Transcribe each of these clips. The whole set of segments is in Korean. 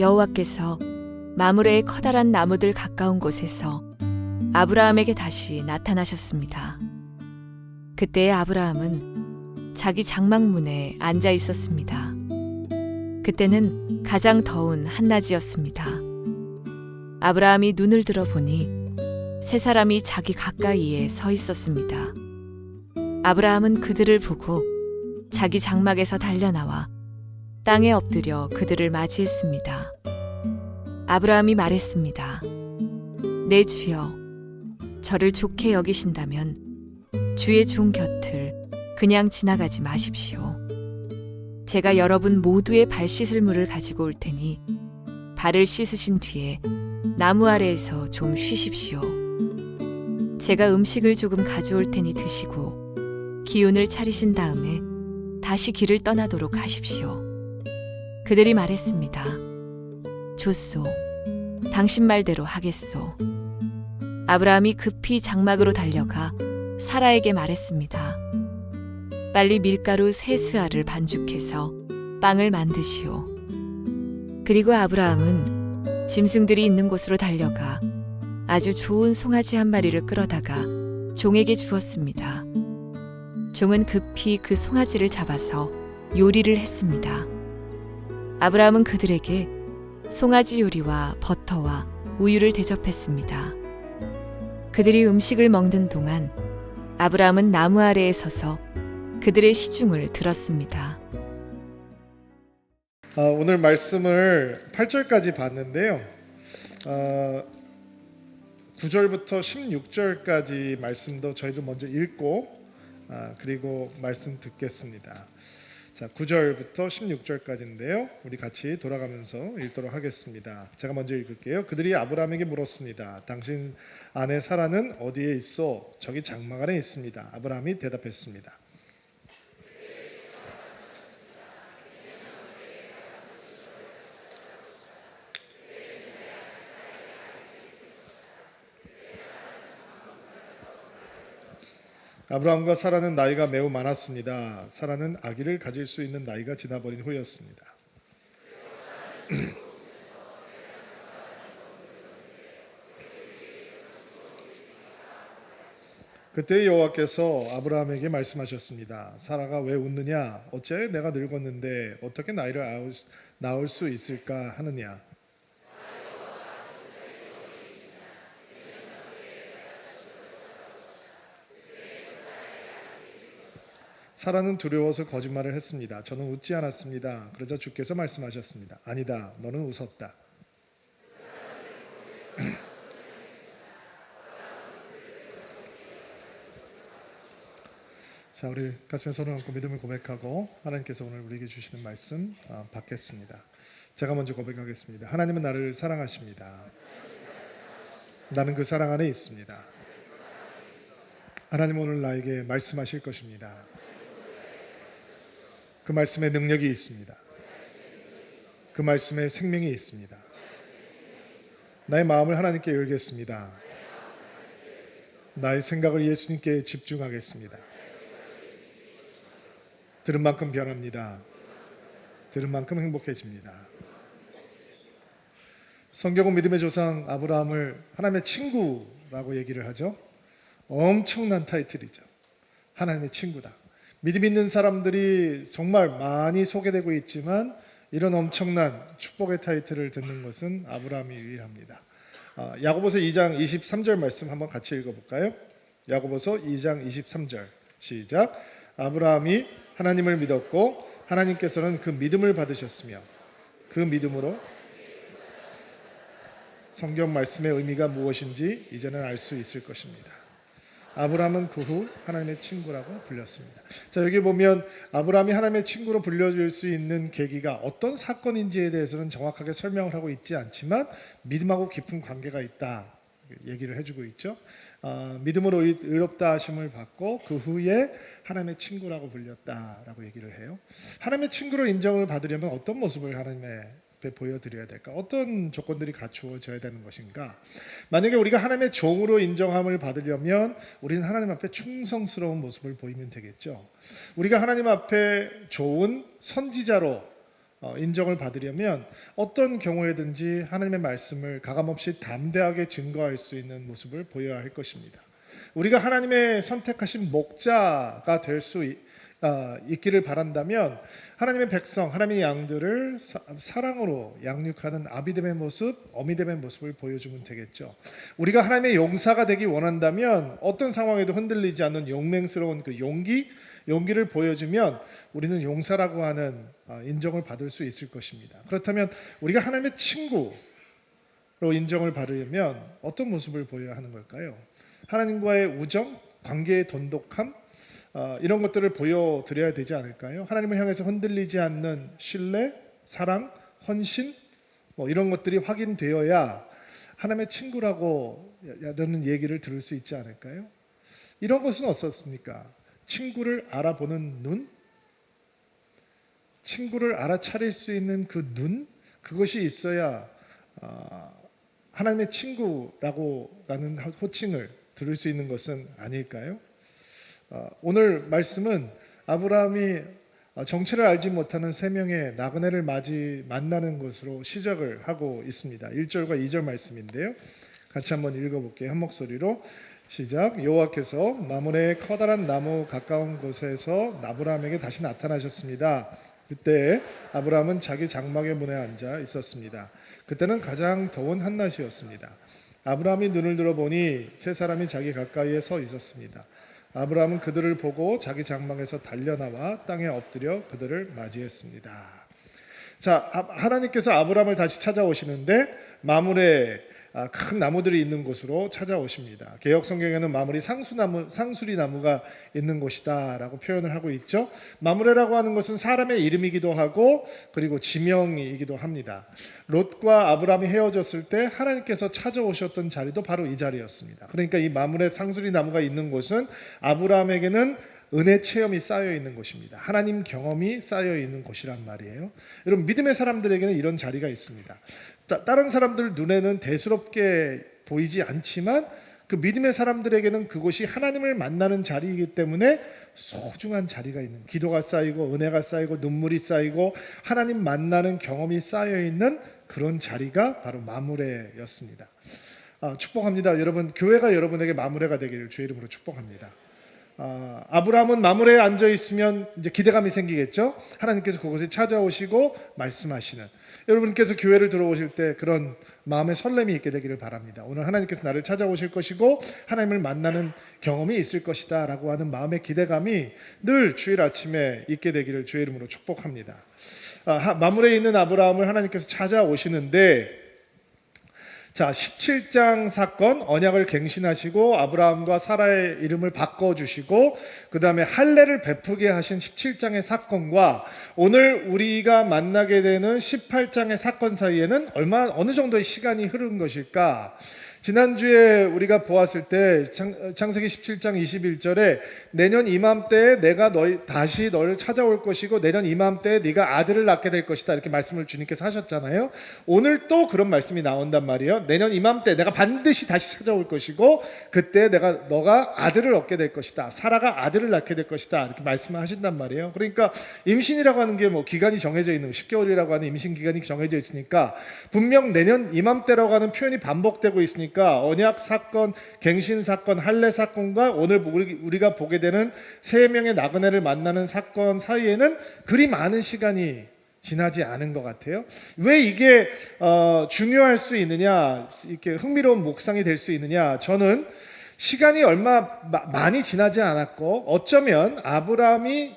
여호와께서 마므레의 커다란 나무들 가까운 곳에서 아브라함에게 다시 나타나셨습니다. 그때 아브라함은 자기 장막문에 앉아 있었습니다. 그때는 가장 더운 한낮이었습니다. 아브라함이 눈을 들어 보니 세 사람이 자기 가까이에 서 있었습니다. 아브라함은 그들을 보고 자기 장막에서 달려나와 땅에 엎드려 그들을 맞이했습니다. 아브라함이 말했습니다. 내 주여, 저를 좋게 여기신다면 주의 종 곁을 그냥 지나가지 마십시오. 제가 여러분 모두의 발 씻을 물을 가지고 올 테니 발을 씻으신 뒤에 나무 아래에서 좀 쉬십시오. 제가 음식을 조금 가져올 테니 드시고 기운을 차리신 다음에 다시 길을 떠나도록 하십시오. 그들이 말했습니다. 좋소. 당신 말대로 하겠소. 아브라함이 급히 장막으로 달려가 사라에게 말했습니다. 빨리 밀가루 3스아를 반죽해서 빵을 만드시오. 그리고 아브라함은 짐승들이 있는 곳으로 달려가 아주 좋은 송아지 한 마리를 끌어다가 종에게 주었습니다. 종은 급히 그 송아지를 잡아서 요리를 했습니다. 아브라함은 그들에게 송아지 요리와 버터와 우유를 대접했습니다. 그들이 음식을 먹는 동안 아브라함은 나무 아래에 서서 그들의 시중을 들었습니다. 오늘 말씀을 8절까지 봤는데요. 9절부터 16절까지 말씀도 저희도 먼저 읽고 그리고 말씀 듣겠습니다. 자, 9절부터 16절까지인데요. 우리 같이 돌아가면서 읽도록 하겠습니다. 제가 먼저 읽을게요. 그들이 아브라함에게 물었습니다. 당신 아내 사라는 어디에 있어? 저기 장막 안에 있습니다. 아브라함이 대답했습니다. 아브라함과 사라는 나이가 매우 많았습니다. 사라는 아기를 가질 수 있는 나이가 지나버린 후였습니다. 그때 여호와께서 아브라함에게 말씀하셨습니다. 사라가 왜 웃느냐? 어째 내가 늙었는데 어떻게 나이를 낳을 수 있을까 하느냐? 사라는 두려워서 거짓말을 했습니다. 저는 웃지 않았습니다. 그러자 주께서 말씀하셨습니다. 아니다, 너는 웃었다. 자, 우리 가슴에 손을 얹고 믿음을 고백하고 하나님께서 오늘 우리에게 주시는 말씀 받겠습니다. 제가 먼저 고백하겠습니다. 하나님은 나를 사랑하십니다. 나는 그 사랑 안에 있습니다. 하나님 오늘 나에게 말씀하실 것입니다. 그 말씀에 능력이 있습니다. 그 말씀에 생명이 있습니다. 나의 마음을 하나님께 열겠습니다. 나의 생각을 예수님께 집중하겠습니다. 들은 만큼 변합니다. 들은 만큼 행복해집니다. 성경은 믿음의 조상 아브라함을 하나님의 친구라고 얘기를 하죠. 엄청난 타이틀이죠. 하나님의 친구다. 믿음 있는 사람들이 정말 많이 소개되고 있지만 이런 엄청난 축복의 타이틀을 듣는 것은 아브라함이 유일합니다. 야고보서 2장 23절 말씀 한번 같이 읽어볼까요? 야고보서 2장 23절 시작. 아브라함이 하나님을 믿었고 하나님께서는 그 믿음을 받으셨으며 그 믿음으로 성경 말씀의 의미가 무엇인지 이제는 알 수 있을 것입니다. 아브라함은 그 후 하나님의 친구라고 불렸습니다. 자, 여기 보면 아브라함이 하나님의 친구로 불려질 수 있는 계기가 어떤 사건인지에 대해서는 정확하게 설명을 하고 있지 않지만 믿음하고 깊은 관계가 있다 얘기를 해주고 있죠. 믿음으로 의롭다 하심을 받고 그 후에 하나님의 친구라고 불렸다라고 얘기를 해요. 하나님의 친구로 인정을 받으려면 어떤 모습을 하나님의 보여드려야 될까? 어떤 조건들이 갖추어져야 되는 것인가? 만약에 우리가 하나님의 종으로 인정함을 받으려면 우리는 하나님 앞에 충성스러운 모습을 보이면 되겠죠. 우리가 하나님 앞에 좋은 선지자로 인정을 받으려면 어떤 경우에든지 하나님의 말씀을 가감없이 담대하게 증거할 수 있는 모습을 보여야 할 것입니다. 우리가 하나님의 선택하신 목자가 될 수 있기를 바란다면 하나님의 백성, 하나님의 양들을 사랑으로 양육하는 아비됨의 모습, 어미됨의 모습을 보여주면 되겠죠. 우리가 하나님의 용사가 되기 원한다면 어떤 상황에도 흔들리지 않는 용맹스러운 그 용기를 보여주면 우리는 용사라고 하는 인정을 받을 수 있을 것입니다. 그렇다면 우리가 하나님의 친구로 인정을 받으려면 어떤 모습을 보여야 하는 걸까요? 하나님과의 우정, 관계의 돈독함, 이런 것들을 보여드려야 되지 않을까요? 하나님을 향해서 흔들리지 않는 신뢰, 사랑, 헌신, 이런 것들이 확인되어야 하나님의 친구라고 라는 얘기를 들을 수 있지 않을까요? 이런 것은 어떻습니까? 친구를 알아보는 눈, 친구를 알아차릴 수 있는 그 눈, 그것이 있어야 하나님의 친구라는 호칭을 들을 수 있는 것은 아닐까요? 오늘 말씀은 아브라함이 정체를 알지 못하는 세 명의 나그네를 만나는 것으로 시작을 하고 있습니다. 1절과 2절 말씀인데요. 같이 한번 읽어볼게요. 한 목소리로 시작. 여호와께서 마므레의 커다란 나무 가까운 곳에서 아브라함에게 다시 나타나셨습니다. 그때 아브라함은 자기 장막의 문에 앉아 있었습니다. 그때는 가장 더운 한낮이었습니다. 아브라함이 눈을 들어보니 세 사람이 자기 가까이에 서 있었습니다. 아브라함은 그들을 보고 자기 장막에서 달려나와 땅에 엎드려 그들을 맞이했습니다. 자, 하나님께서 아브라함을 다시 찾아오시는데 마므레 큰 나무들이 있는 곳으로 찾아오십니다. 개역 성경에는 마므리 상수리 나무가 있는 곳이다라고 표현을 하고 있죠. 마므레라고 하는 것은 사람의 이름이기도 하고 그리고 지명이기도 합니다. 롯과 아브라함이 헤어졌을 때 하나님께서 찾아오셨던 자리도 바로 이 자리였습니다. 그러니까 이 마므레 상수리 나무가 있는 곳은 아브라함에게는 은혜 체험이 쌓여 있는 곳입니다. 하나님 경험이 쌓여 있는 곳이란 말이에요. 여러분, 믿음의 사람들에게는 이런 자리가 있습니다. 다른 사람들 눈에는 대수롭게 보이지 않지만 그 믿음의 사람들에게는 그곳이 하나님을 만나는 자리이기 때문에 소중한 자리가 있는, 기도가 쌓이고 은혜가 쌓이고 눈물이 쌓이고 하나님 만나는 경험이 쌓여 있는 그런 자리가 바로 마므레였습니다. 축복합니다. 여러분, 교회가 여러분에게 마므레가 되기를 주의 이름으로 축복합니다. 아브라함은 마므레에 앉아 있으면 이제 기대감이 생기겠죠. 하나님께서 그곳에 찾아오시고 말씀하시는, 여러분께서 교회를 들어오실 때 그런 마음의 설렘이 있게 되기를 바랍니다. 오늘 하나님께서 나를 찾아오실 것이고 하나님을 만나는 경험이 있을 것이다 라고 하는 마음의 기대감이 늘 주일 아침에 있게 되기를 주의 이름으로 축복합니다. 마므레에 있는 아브라함을 하나님께서 찾아오시는데, 자, 17장 사건, 언약을 갱신하시고 아브라함과 사라의 이름을 바꿔주시고 그 다음에 할례를 베푸게 하신 17장의 사건과 오늘 우리가 만나게 되는 18장의 사건 사이에는 어느 정도의 시간이 흐른 것일까? 지난주에 우리가 보았을 때 창세기 17장 21절에 내년 이맘때에 내가 다시 너를 찾아올 것이고 내년 이맘때에 네가 아들을 낳게 될 것이다, 이렇게 말씀을 주님께서 하셨잖아요. 오늘 또 그런 말씀이 나온단 말이에요. 내년 이맘때 내가 반드시 다시 찾아올 것이고 그때 너가 아들을 얻게 될 것이다, 사라가 아들을 낳게 될 것이다, 이렇게 말씀을 하신단 말이에요. 그러니까 임신이라고 하는 게 기간이 정해져 있는, 10개월이라고 하는 임신 기간이 정해져 있으니까 분명 내년 이맘때라고 하는 표현이 반복되고 있으니까 언약 사건, 갱신 사건, 할례 사건과 오늘 우리가 보게 되는 세 명의 나그네를 만나는 사건 사이에는 그리 많은 시간이 지나지 않은 것 같아요. 왜 이게 중요할 수 있느냐, 이렇게 흥미로운 묵상이 될 수 있느냐, 저는 시간이 얼마 많이 지나지 않았고 어쩌면 아브라함이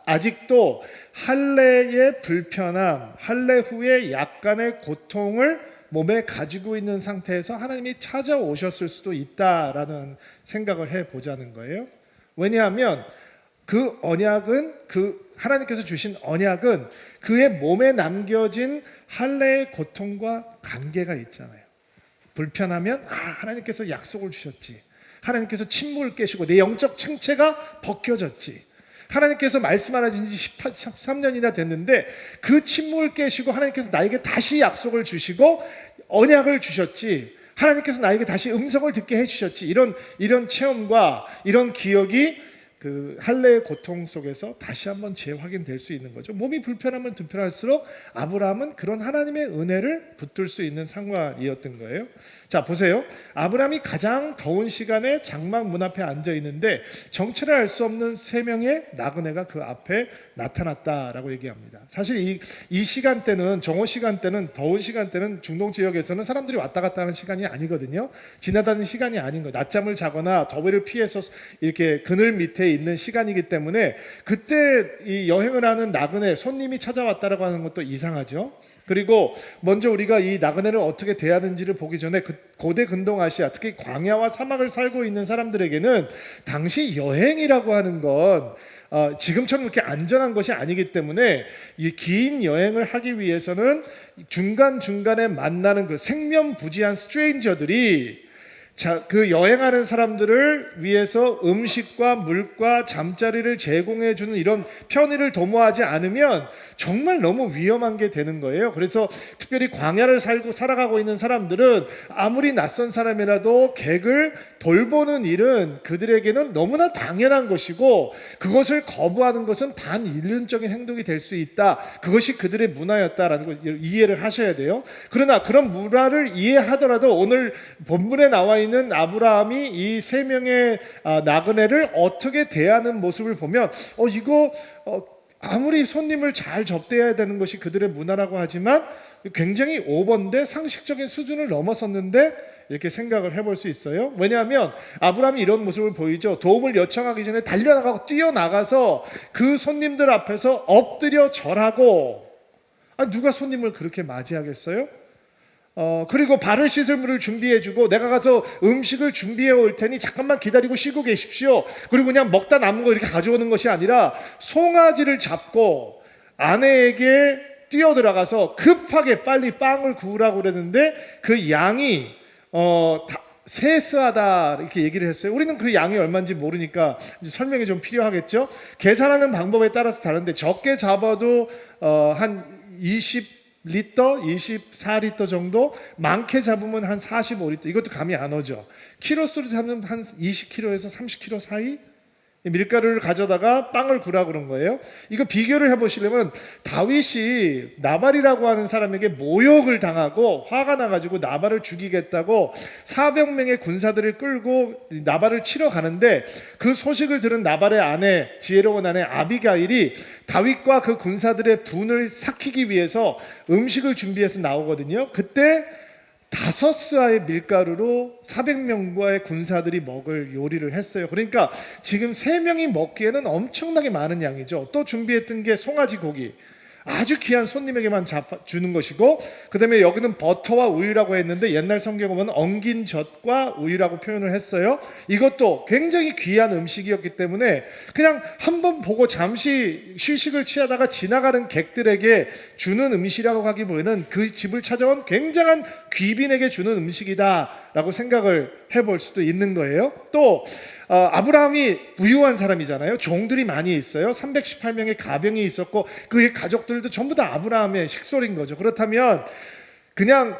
아직도 할례의 불편함, 할례 후에 약간의 고통을 몸에 가지고 있는 상태에서 하나님이 찾아오셨을 수도 있다라는 생각을 해보자는 거예요. 왜냐하면 그 언약은, 하나님께서 주신 언약은 그의 몸에 남겨진 할례의 고통과 관계가 있잖아요. 불편하면 하나님께서 약속을 주셨지, 하나님께서 침묵을 깨시고 내 영적 침체가 벗겨졌지, 하나님께서 말씀하신 지 13년이나 됐는데 그 침묵을 깨시고 하나님께서 나에게 다시 약속을 주시고 언약을 주셨지, 하나님께서 나에게 다시 음성을 듣게 해주셨지, 이런 체험과 이런 기억이 그 할례의 고통 속에서 다시 한번 재확인될 수 있는 거죠. 몸이 불편하면 불편할수록 아브라함은 그런 하나님의 은혜를 붙들 수 있는 상황이었던 거예요. 자, 보세요. 아브라함이 가장 더운 시간에 장막 문 앞에 앉아 있는데 정체를 알 수 없는 세 명의 나그네가 그 앞에 나타났다라고 얘기합니다. 사실 이 시간대는, 정오 시간대는, 더운 시간대는 중동 지역에서는 사람들이 왔다 갔다 하는 시간이 아니거든요. 지나다니는 시간이 아닌 거예요. 낮잠을 자거나 더위를 피해서 이렇게 그늘 밑에 있는 시간이기 때문에 그때 이 여행을 하는 나그네 손님이 찾아왔다라고 하는 것도 이상하죠. 그리고 먼저 우리가 이 나그네를 어떻게 대하는지를 보기 전에 고대 근동아시아, 특히 광야와 사막을 살고 있는 사람들에게는 당시 여행이라고 하는 건 지금처럼 그렇게 안전한 것이 아니기 때문에 이 긴 여행을 하기 위해서는 중간중간에 만나는 그 생면부지한 스트레인저들이 그 여행하는 사람들을 위해서 음식과 물과 잠자리를 제공해 주는 이런 편의를 도모하지 않으면 정말 너무 위험한 게 되는 거예요. 그래서 특별히 광야를 살아가고 있는 사람들은 아무리 낯선 사람이라도 객을 돌보는 일은 그들에게는 너무나 당연한 것이고 그것을 거부하는 것은 반인륜적인 행동이 될 수 있다. 그것이 그들의 문화였다라는 걸 이해를 하셔야 돼요. 그러나 그런 문화를 이해하더라도 오늘 본문에 나와 있는 아브라함이 이 세 명의 나그네를 어떻게 대하는 모습을 보면 이거 아무리 손님을 잘 접대해야 되는 것이 그들의 문화라고 하지만 굉장히 오버인데 상식적인 수준을 넘어섰는데 이렇게 생각을 해볼 수 있어요. 왜냐하면 아브라함이 이런 모습을 보이죠. 도움을 요청하기 전에 달려나가고 뛰어나가서 그 손님들 앞에서 엎드려 절하고 누가 손님을 그렇게 맞이하겠어요? 그리고 발을 씻을 물을 준비해주고 내가 가서 음식을 준비해 올 테니 잠깐만 기다리고 쉬고 계십시오. 그리고 그냥 먹다 남은 거 이렇게 가져오는 것이 아니라 송아지를 잡고 아내에게 뛰어들어가서 급하게 빨리 빵을 구우라고 그랬는데 그 양이 세스하다 이렇게 얘기를 했어요. 우리는 그 양이 얼마인지 모르니까 설명이 좀 필요하겠죠. 계산하는 방법에 따라서 다른데 적게 잡아도 한 20리터, 24리터 정도, 많게 잡으면 한 45리터. 이것도 감이 안 오죠. 키로수로 잡으면 한 20kg에서 30kg 사이 밀가루를 가져다가 빵을 구라 그런 거예요. 이거 비교를 해보시려면 다윗이 나발이라고 하는 사람에게 모욕을 당하고 화가 나가지고 나발을 죽이겠다고 400명의 군사들을 끌고 나발을 치러 가는데 그 소식을 들은 나발의 아내, 지혜로운 아내 아비가일이 다윗과 그 군사들의 분을 삭히기 위해서 음식을 준비해서 나오거든요. 그때 5스아의 밀가루로 400명과의 군사들이 먹을 요리를 했어요. 그러니까 지금 3명이 먹기에는 엄청나게 많은 양이죠. 또 준비했던 게 송아지 고기, 아주 귀한 손님에게만 주는 것이고, 그 다음에 여기는 버터와 우유라고 했는데 옛날 성경에 보면 엉긴 젖과 우유라고 표현을 했어요. 이것도 굉장히 귀한 음식이었기 때문에 그냥 한번 보고 잠시 휴식을 취하다가 지나가는 객들에게 주는 음식이라고 하기보다는 그 집을 찾아온 굉장한 귀빈에게 주는 음식이다라고 생각을 해볼 수도 있는 거예요. 또 아브라함이 부유한 사람이잖아요. 종들이 많이 있어요. 318명의 가병이 있었고 그의 가족들도 전부 다 아브라함의 식솔인 거죠. 그렇다면 그냥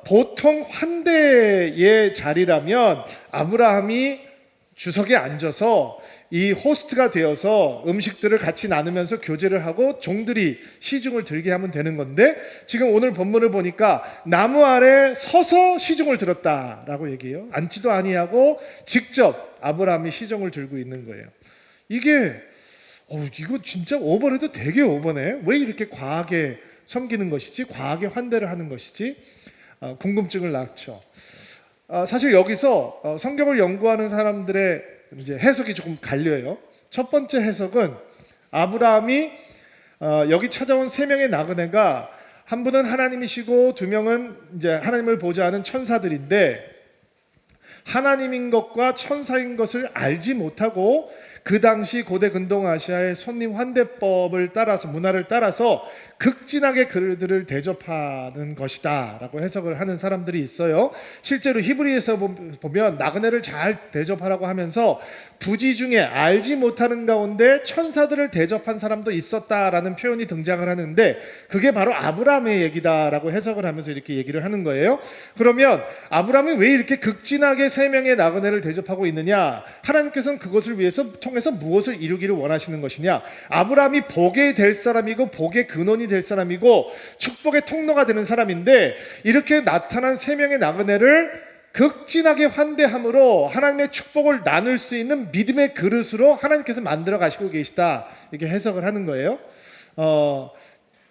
보통 환대의 자리라면 아브라함이 주석에 앉아서 이 호스트가 되어서 음식들을 같이 나누면서 교제를 하고 종들이 시중을 들게 하면 되는 건데 지금 오늘 본문을 보니까 나무 아래 서서 시중을 들었다라고 얘기해요. 앉지도 아니하고 직접 아브라함이 시중을 들고 있는 거예요. 이게 이거 진짜 오버래도 되게 오버네. 왜 이렇게 과하게 섬기는 것이지? 과하게 환대를 하는 것이지? 궁금증을 낳죠. 사실 여기서 성경을 연구하는 사람들의 이제 해석이 조금 갈려요. 첫 번째 해석은 아브라함이 여기 찾아온 3명의 나그네가 한 분은 하나님이시고 2명은 이제 하나님을 보지 않은 천사들인데 하나님인 것과 천사인 것을 알지 못하고 그 당시 고대 근동아시아의 손님 환대법을 따라서 문화를 따라서 극진하게 그들을 대접하는 것이다 라고 해석을 하는 사람들이 있어요. 실제로 히브리에서 보면 나그네를 잘 대접하라고 하면서 부지 중에 알지 못하는 가운데 천사들을 대접한 사람도 있었다라는 표현이 등장을 하는데 그게 바로 아브라함의 얘기다라고 해석을 하면서 이렇게 얘기를 하는 거예요. 그러면 아브라함이 왜 이렇게 극진하게 세 명의 나그네를 대접하고 있느냐? 하나님께서는 그것을 위해서 통해서 무엇을 이루기를 원하시는 것이냐? 아브라함이 복이 될 사람이고 복의 근원이 될 사람이고 축복의 통로가 되는 사람인데 이렇게 나타난 세 명의 나그네를 극진하게 환대함으로 하나님의 축복을 나눌 수 있는 믿음의 그릇으로 하나님께서 만들어 가시고 계시다, 이렇게 해석을 하는 거예요.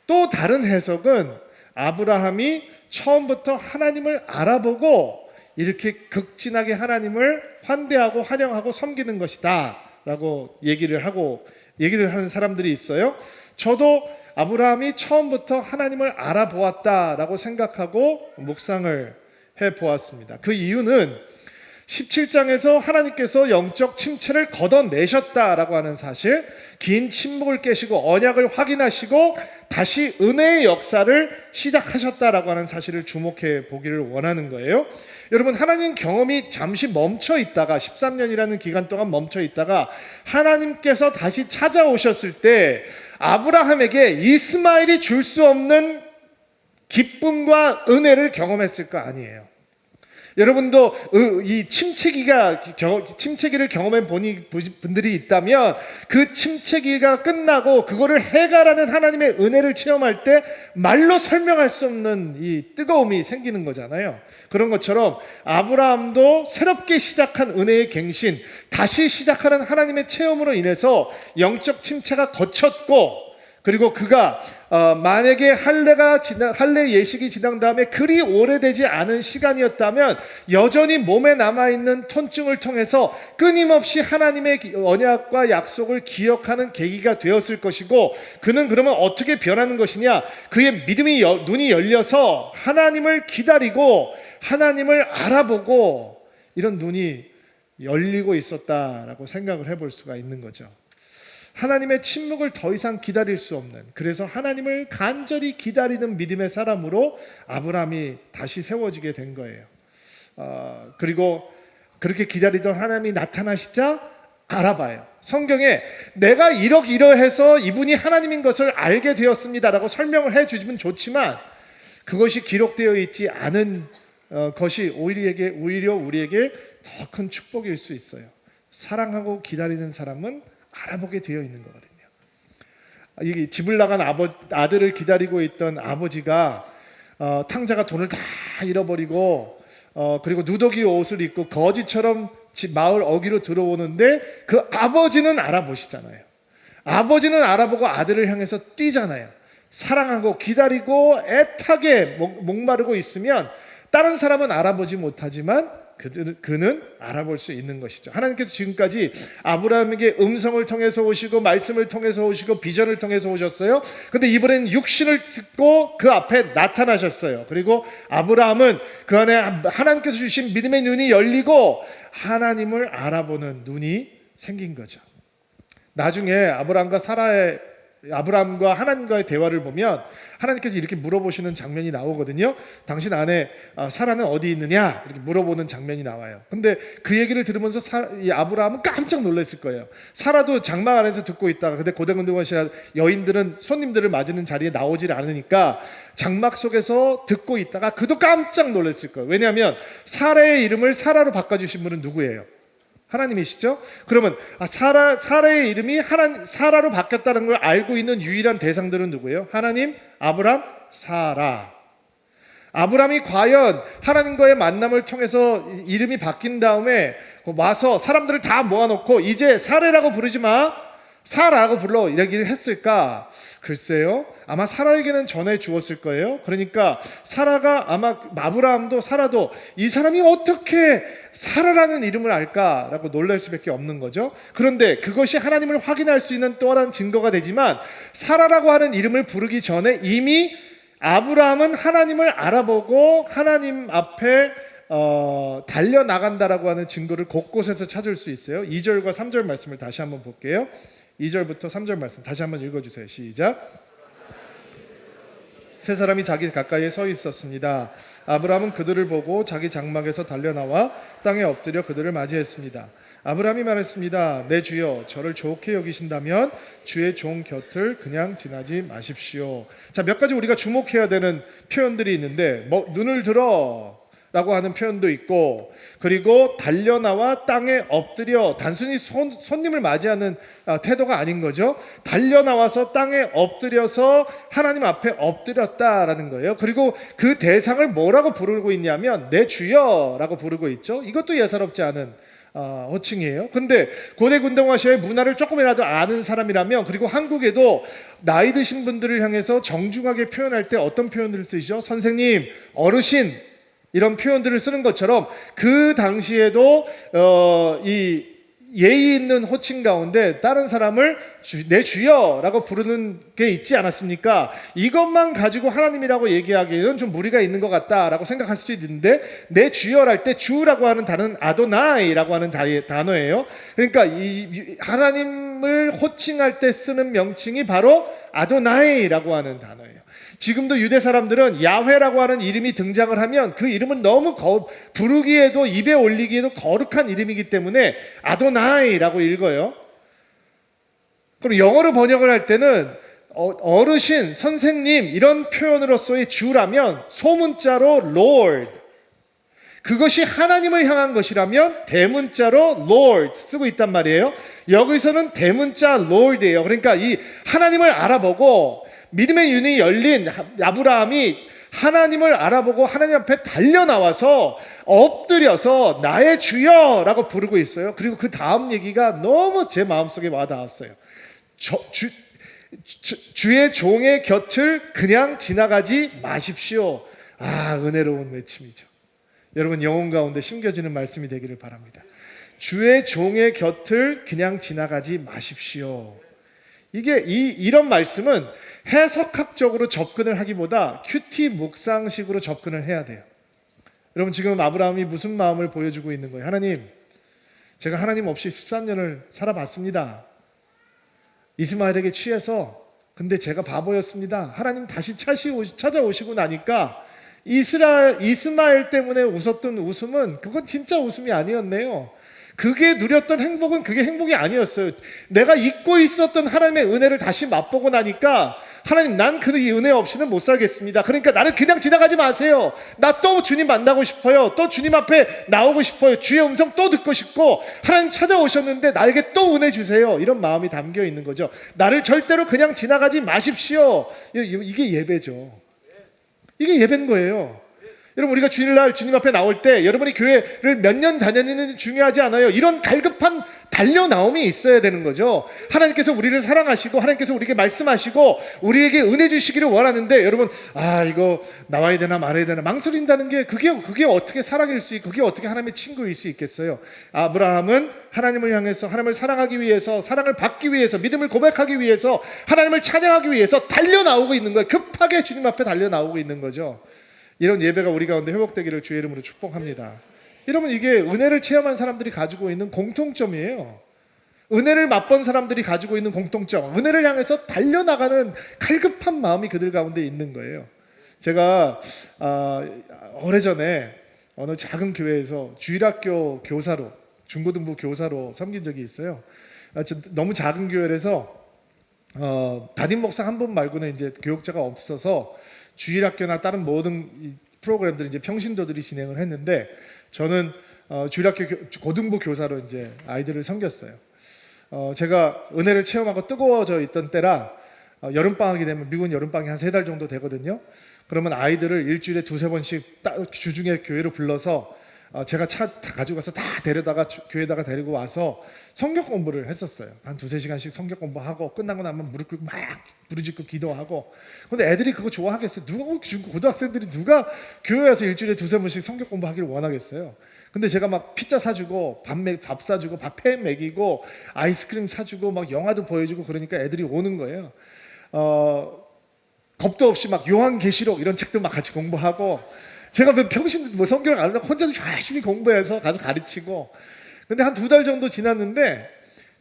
또 다른 해석은 아브라함이 처음부터 하나님을 알아보고 이렇게 극진하게 하나님을 환대하고 환영하고 섬기는 것이다 라고 얘기를 하는 사람들이 있어요. 저도 아브라함이 처음부터 하나님을 알아보았다라고 생각하고 묵상을 해보았습니다. 그 이유는 17장에서 하나님께서 영적 침체를 걷어내셨다라고 하는 사실, 긴 침묵을 깨시고 언약을 확인하시고 다시 은혜의 역사를 시작하셨다라고 하는 사실을 주목해 보기를 원하는 거예요. 여러분, 하나님 경험이 잠시 멈춰 있다가 13년이라는 기간 동안 멈춰 있다가 하나님께서 다시 찾아오셨을 때 아브라함에게 이스마엘이 줄 수 없는 기쁨과 은혜를 경험했을 거 아니에요. 여러분도 이 침체기를 경험해 본 분들이 있다면 그 침체기가 끝나고 그거를 해결하는 하나님의 은혜를 체험할 때 말로 설명할 수 없는 이 뜨거움이 생기는 거잖아요. 그런 것처럼 아브라함도 새롭게 시작한 은혜의 갱신, 다시 시작하는 하나님의 체험으로 인해서 영적 침체가 거쳤고, 그리고 그가 만약에 할례 예식이 지난 다음에 그리 오래되지 않은 시간이었다면 여전히 몸에 남아있는 통증을 통해서 끊임없이 하나님의 언약과 약속을 기억하는 계기가 되었을 것이고, 그는 그러면 어떻게 변하는 것이냐? 그의 믿음이 눈이 열려서 하나님을 기다리고 하나님을 알아보고 이런 눈이 열리고 있었다라고 생각을 해볼 수가 있는 거죠. 하나님의 침묵을 더 이상 기다릴 수 없는, 그래서 하나님을 간절히 기다리는 믿음의 사람으로 아브라함이 다시 세워지게 된 거예요. 그리고 그렇게 기다리던 하나님이 나타나시자 알아봐요. 성경에 내가 이러이러해서 이분이 하나님인 것을 알게 되었습니다라고 설명을 해주면 좋지만 그것이 기록되어 있지 않은 것이 오히려 우리에게 더 큰 축복일 수 있어요. 사랑하고 기다리는 사람은 알아보게 되어 있는 거거든요. 집을 나간 아들을 기다리고 있던 아버지가 탕자가 돈을 다 잃어버리고 그리고 누더기 옷을 입고 거지처럼 마을 어귀로 들어오는데 그 아버지는 알아보시잖아요. 아버지는 알아보고 아들을 향해서 뛰잖아요. 사랑하고 기다리고 애타게 목마르고 있으면 다른 사람은 알아보지 못하지만 그는 알아볼 수 있는 것이죠. 하나님께서 지금까지 아브라함에게 음성을 통해서 오시고 말씀을 통해서 오시고 비전을 통해서 오셨어요. 근데 이번엔 육신을 듣고 그 앞에 나타나셨어요. 그리고 아브라함은 그 안에 하나님께서 주신 믿음의 눈이 열리고 하나님을 알아보는 눈이 생긴 거죠. 나중에 아브라함과 하나님과의 대화를 보면 하나님께서 이렇게 물어보시는 장면이 나오거든요. 당신 아내 사라는 어디 있느냐? 이렇게 물어보는 장면이 나와요. 근데 그 얘기를 들으면서 이 아브라함은 깜짝 놀랐을 거예요. 사라도 장막 안에서 듣고 있다가, 근데 고대근동원시아 여인들은 손님들을 맞이는 자리에 나오질 않으니까 장막 속에서 듣고 있다가 그도 깜짝 놀랐을 거예요. 왜냐하면 사라의 이름을 사라로 바꿔주신 분은 누구예요? 하나님이시죠? 그러면 사라의 이름이 사라로 바뀌었다는 걸 알고 있는 유일한 대상들은 누구예요? 하나님, 아브람, 사라. 아브람이 과연 하나님과의 만남을 통해서 이름이 바뀐 다음에 와서 사람들을 다 모아놓고 이제 사라라고 부르지 마, 사라라고 불러, 이야기를 했을까? 글쎄요, 아마 사라에게는 전해 주었을 거예요. 그러니까 아마 아브라함도 사라도 이 사람이 어떻게 사라라는 이름을 알까라고 놀랄 수밖에 없는 거죠. 그런데 그것이 하나님을 확인할 수 있는 또 다른 증거가 되지만, 사라라고 하는 이름을 부르기 전에 이미 아브라함은 하나님을 알아보고 하나님 앞에 달려나간다라고 하는 증거를 곳곳에서 찾을 수 있어요. 2절과 3절 말씀을 다시 한번 볼게요. 2절부터 3절 말씀 다시 한번 읽어주세요. 시작. 세 사람이 자기 가까이에 서 있었습니다. 아브라함은 그들을 보고 자기 장막에서 달려나와 땅에 엎드려 그들을 맞이했습니다. 아브라함이 말했습니다. 내 주여, 저를 좋게 여기신다면 주의 종 곁을 그냥 지나지 마십시오. 자, 몇 가지 우리가 주목해야 되는 표현들이 있는데, 눈을 들어, 라고 하는 표현도 있고, 그리고 달려나와 땅에 엎드려, 단순히 손님을 맞이하는 태도가 아닌 거죠. 달려나와서 땅에 엎드려서 하나님 앞에 엎드렸다라는 거예요. 그리고 그 대상을 뭐라고 부르고 있냐면 내 주여라고 부르고 있죠. 이것도 예사롭지 않은 호칭이에요. 근데 고대 군동아시아의 문화를 조금이라도 아는 사람이라면, 그리고 한국에도 나이 드신 분들을 향해서 정중하게 표현할 때 어떤 표현들을 쓰시죠? 선생님, 어르신, 이런 표현들을 쓰는 것처럼 그 당시에도 이 예의 있는 호칭 가운데 다른 사람을 내 주여라고 부르는 게 있지 않았습니까? 이것만 가지고 하나님이라고 얘기하기에는 좀 무리가 있는 것 같다라고 생각할 수도 있는데, 내 주여랄 때 주라고 하는 단어는 아도나이라고 하는 단어예요. 그러니까 이 하나님을 호칭할 때 쓰는 명칭이 바로 아도나이라고 하는 단어예요. 지금도 유대 사람들은 야훼라고 하는 이름이 등장을 하면 그 이름은 너무 부르기에도, 입에 올리기에도 거룩한 이름이기 때문에 아도나이라고 읽어요. 그럼 영어로 번역을 할 때는 어르신, 선생님 이런 표현으로서의 주라면 소문자로 Lord, 그것이 하나님을 향한 것이라면 대문자로 Lord 쓰고 있단 말이에요. 여기서는 대문자 Lord예요. 그러니까 이 하나님을 알아보고 믿음의 눈이 열린 아브라함이 하나님을 알아보고 하나님 앞에 달려나와서 엎드려서 나의 주여라고 부르고 있어요. 그리고 그 다음 얘기가 너무 제 마음속에 와닿았어요. 주의 종의 곁을 그냥 지나가지 마십시오. 은혜로운 외침이죠. 여러분, 영혼 가운데 심겨지는 말씀이 되기를 바랍니다. 주의 종의 곁을 그냥 지나가지 마십시오. 이런 말씀은 해석학적으로 접근을 하기보다 큐티 묵상식으로 접근을 해야 돼요. 여러분, 지금 아브라함이 무슨 마음을 보여주고 있는 거예요? 하나님, 제가 하나님 없이 13년을 살아봤습니다. 이스마엘에게 취해서. 근데 제가 바보였습니다. 하나님 다시 찾아오시고 나니까 이스마엘 때문에 웃었던 웃음은 그건 진짜 웃음이 아니었네요. 그게 누렸던 행복은 그게 행복이 아니었어요. 내가 잊고 있었던 하나님의 은혜를 다시 맛보고 나니까, 하나님, 난 그 은혜 없이는 못 살겠습니다. 그러니까 나를 그냥 지나가지 마세요. 나 또 주님 만나고 싶어요. 또 주님 앞에 나오고 싶어요. 주의 음성 또 듣고 싶고, 하나님 찾아오셨는데 나에게 또 은혜 주세요. 이런 마음이 담겨 있는 거죠. 나를 절대로 그냥 지나가지 마십시오. 이게 예배죠. 이게 예배인 거예요. 여러분, 우리가 주일날 주님 앞에 나올 때 여러분이 교회를 몇 년 다녔는지 중요하지 않아요. 이런 갈급한 달려나옴이 있어야 되는 거죠. 하나님께서 우리를 사랑하시고 하나님께서 우리에게 말씀하시고 우리에게 은혜 주시기를 원하는데, 여러분, 이거 나와야 되나 말아야 되나 망설인다는 게 그게 어떻게 사랑일 수 있고 그게 어떻게 하나님의 친구일 수 있겠어요. 아브라함은 하나님을 향해서, 하나님을 사랑하기 위해서, 사랑을 받기 위해서, 믿음을 고백하기 위해서, 하나님을 찬양하기 위해서 달려나오고 있는 거예요. 급하게 주님 앞에 달려나오고 있는 거죠. 이런 예배가 우리 가운데 회복되기를 주의 이름으로 축복합니다. 여러분, 이게 은혜를 체험한 사람들이 가지고 있는 공통점이에요. 은혜를 맛본 사람들이 가지고 있는 공통점, 은혜를 향해서 달려나가는 갈급한 마음이 그들 가운데 있는 거예요. 제가 오래전에 어느 작은 교회에서 주일학교 교사로, 중고등부 교사로 섬긴 적이 있어요. 너무 작은 교회라서 담임 목사 한 분 말고는 이제 교육자가 없어서 주일학교나 다른 모든 프로그램들 이제 평신도들이 진행을 했는데, 저는 주일학교 고등부 교사로 이제 아이들을 섬겼어요. 제가 은혜를 체험하고 뜨거워져 있던 때라, 여름 방학이 되면, 미국은 여름 방학이 한 3달 정도 되거든요. 그러면 아이들을 일주일에 2-3번씩 주중에 교회로 불러서 제가 차 다 가지고 가서 다 데려다가 교회에다가 데리고 와서 성경 공부를 했었어요. 한 2-3시간씩 성경 공부하고 끝나고 나면 무릎 꿇고 막 부르짖고 기도하고. 근데 애들이 그거 좋아하겠어요? 고등학생들이 누가 교회 와서 일주일에 2-3번씩 성경 공부하기를 원하겠어요? 근데 제가 막 피자 사주고 밥 사주고 밥해 먹이고 아이스크림 사주고 막 영화도 보여주고 그러니까 애들이 오는 거예요. 겁도 없이 막 요한계시록 이런 책도 막 같이 공부하고, 제가 평신 성경을 안 하고 혼자서 열심히 공부해서 가서 가르치고. 근데 한 2달 정도 지났는데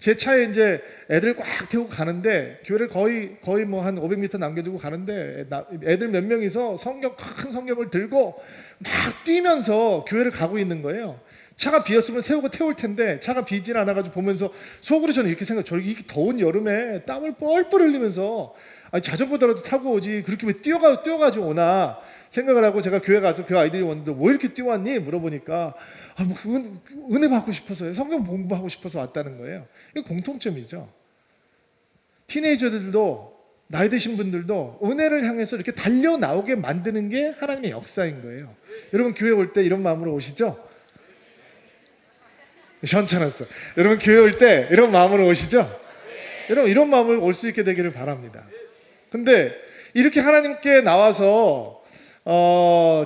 제 차에 이제 애들 꽉 태우고 가는데, 교회를 거의 뭐 한 500m 남겨두고 가는데 애들 몇 명이서 큰 성경을 들고 막 뛰면서 교회를 가고 있는 거예요. 차가 비었으면 세우고 태울 텐데 차가 비질 않아가지고 보면서 속으로 저는 이렇게 이 더운 여름에 땀을 뻘뻘 흘리면서 자전거더라도 타고 오지 그렇게 왜 뛰어가지고 오나 생각을 하고 제가 교회 가서 그 아이들이 왔는데 왜 이렇게 뛰어왔니? 물어보니까 뭐 은혜 받고 싶어서요. 성경 공부하고 싶어서 왔다는 거예요. 이게 공통점이죠. 티네이저들도 나이 드신 분들도 은혜를 향해서 이렇게 달려 나오게 만드는 게 하나님의 역사인 거예요. 여러분 교회 올 때 이런 마음으로 오시죠? 시원찮았어. 여러분 교회 올 때 이런 마음으로 오시죠? 여러분 이런 마음으로 올 수 있게 되기를 바랍니다. 근데 이렇게 하나님께 나와서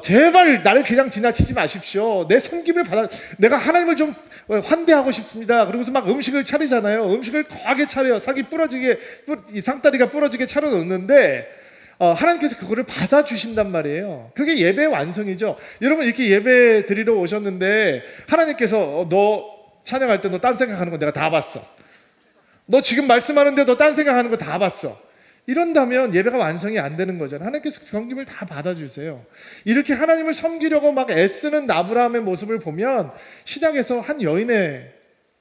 제발 나를 그냥 지나치지 마십시오. 내 섬김을 내가 하나님을 좀 환대하고 싶습니다. 그러고서 막 음식을 차리잖아요. 음식을 거하게 차려요. 이 상다리가 부러지게 차려 놓는데 하나님께서 그거를 받아주신단 말이에요. 그게 예배의 완성이죠. 여러분 이렇게 예배 드리러 오셨는데 하나님께서 너 찬양할 때 너 딴 생각하는 거 내가 다 봤어. 너 지금 말씀하는데 너 딴 생각하는 거 다 봤어. 이런다면 예배가 완성이 안 되는 거잖아요. 하나님께서 섬김을 다 받아주세요. 이렇게 하나님을 섬기려고 막 애쓰는 아브라함의 모습을 보면 신약에서 한 여인의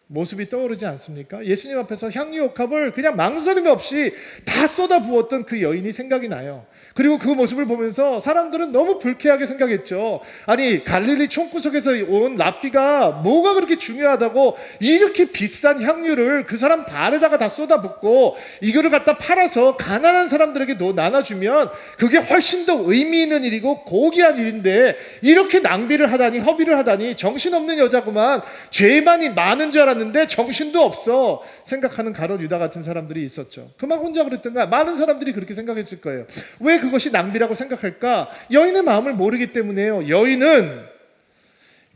모습이 떠오르지 않습니까? 예수님 앞에서 향유옥합을 그냥 망설임 없이 다 쏟아부었던 그 여인이 생각이 나요. 그리고 그 모습을 보면서 사람들은 너무 불쾌하게 생각했죠. 아니 갈릴리 총구석에서 온 랍비가 뭐가 그렇게 중요하다고 이렇게 비싼 향유를 그 사람 발에다가 다 쏟아붓고 이거를 갖다 팔아서 가난한 사람들에게 나눠주면 그게 훨씬 더 의미 있는 일이고 고귀한 일인데 이렇게 낭비를 하다니 허비를 하다니 정신없는 여자구만. 죄만이 많은 줄 알았는데 정신도 없어 생각하는 가룟 유다 같은 사람들이 있었죠. 그만 혼자 그랬던가? 많은 사람들이 그렇게 생각했을 거예요. 왜 그것이 낭비라고 생각할까? 여인의 마음을 모르기 때문에요. 여인은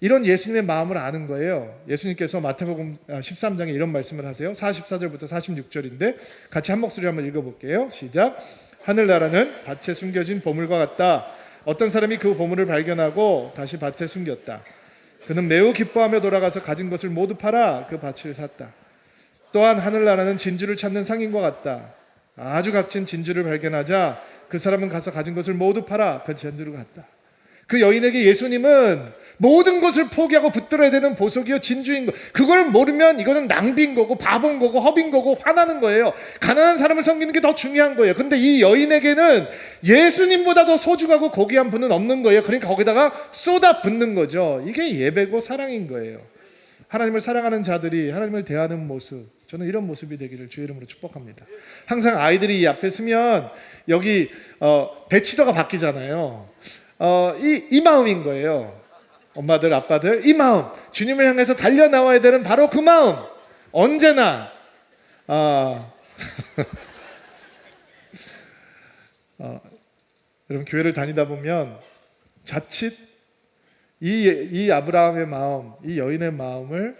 이런 예수님의 마음을 아는 거예요. 예수님께서 마태복음 13장에 이런 말씀을 하세요. 44절부터 46절인데 같이 한 목소리 한번 읽어볼게요. 시작. 하늘나라는 밭에 숨겨진 보물과 같다. 어떤 사람이 그 보물을 발견하고 다시 밭에 숨겼다. 그는 매우 기뻐하며 돌아가서 가진 것을 모두 팔아 그 밭을 샀다. 또한 하늘나라는 진주를 찾는 상인과 같다. 아주 값진 진주를 발견하자 그 사람은 가서 가진 것을 모두 팔아 그 진주를 갔다. 그 여인에게 예수님은 모든 것을 포기하고 붙들어야 되는 보석이요 진주인 거, 그걸 모르면 이거는 낭비인 거고 바본 거고 허비인 거고 화나는 거예요. 가난한 사람을 섬기는 게 더 중요한 거예요. 근데 이 여인에게는 예수님보다 더 소중하고 고귀한 분은 없는 거예요. 그러니까 거기다가 쏟아 붓는 거죠. 이게 예배고 사랑인 거예요. 하나님을 사랑하는 자들이 하나님을 대하는 모습, 저는 이런 모습이 되기를 주의 이름으로 축복합니다. 항상 아이들이 이 앞에 서면 여기 배치도가 바뀌잖아요. 이 마음인 거예요. 엄마들 아빠들 이 마음, 주님을 향해서 달려나와야 되는 바로 그 마음. 언제나 여러분 교회를 다니다 보면 자칫 이 아브라함의 마음, 이 여인의 마음을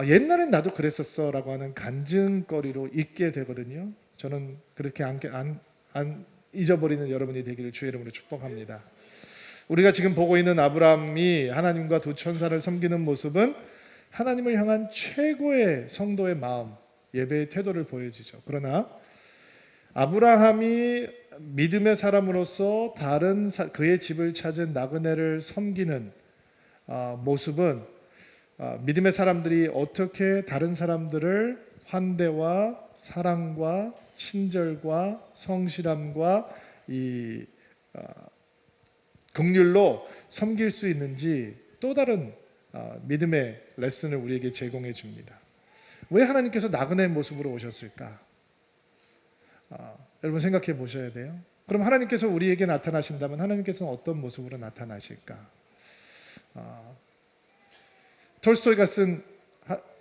옛날엔 나도 그랬었어 라고 하는 간증거리로 잊게 되거든요. 저는 그렇게 안 잊어버리는 여러분이 되기를 주의 이름으로 축복합니다. 우리가 지금 보고 있는 아브라함이 하나님과 두 천사를 섬기는 모습은 하나님을 향한 최고의 성도의 마음, 예배의 태도를 보여주죠. 그러나 아브라함이 믿음의 사람으로서 그의 집을 찾은 나그네를 섬기는 모습은 믿음의 사람들이 어떻게 다른 사람들을 환대와 사랑과 친절과 성실함과 이 긍휼로 섬길 수 있는지 또 다른 믿음의 레슨을 우리에게 제공해 줍니다. 왜 하나님께서 나그네 모습으로 오셨을까? 여러분 생각해 보셔야 돼요. 그럼 하나님께서 우리에게 나타나신다면 하나님께서는 어떤 모습으로 나타나실까? 톨스토이가 쓴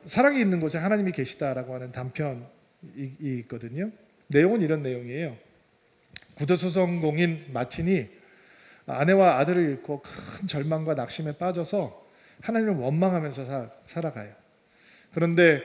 사랑이 있는 곳에 하나님이 계시다라고 하는 단편이 있거든요. 내용은 이런 내용이에요. 구두수성공인 마틴이 아내와 아들을 잃고 큰 절망과 낙심에 빠져서 하나님을 원망하면서 살아가요. 그런데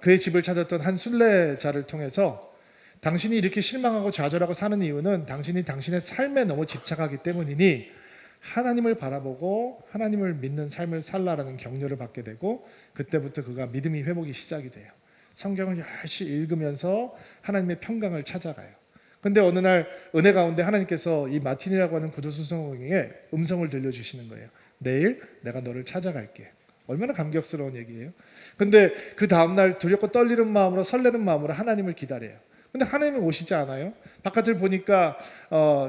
그의 집을 찾았던 한 순례자를 통해서 당신이 이렇게 실망하고 좌절하고 사는 이유는 당신이 당신의 삶에 너무 집착하기 때문이니 하나님을 바라보고 하나님을 믿는 삶을 살라라는 격려를 받게 되고 그때부터 그가 믿음이 회복이 시작이 돼요. 성경을 열심히 읽으면서 하나님의 평강을 찾아가요. 근데 어느 날 은혜 가운데 하나님께서 이 마틴이라고 하는 구두수성공에게 음성을 들려주시는 거예요. 내일 내가 너를 찾아갈게. 얼마나 감격스러운 얘기예요. 근데 그 다음날 두렵고 떨리는 마음으로 설레는 마음으로 하나님을 기다려요. 근데 하나님은 오시지 않아요. 바깥을 보니까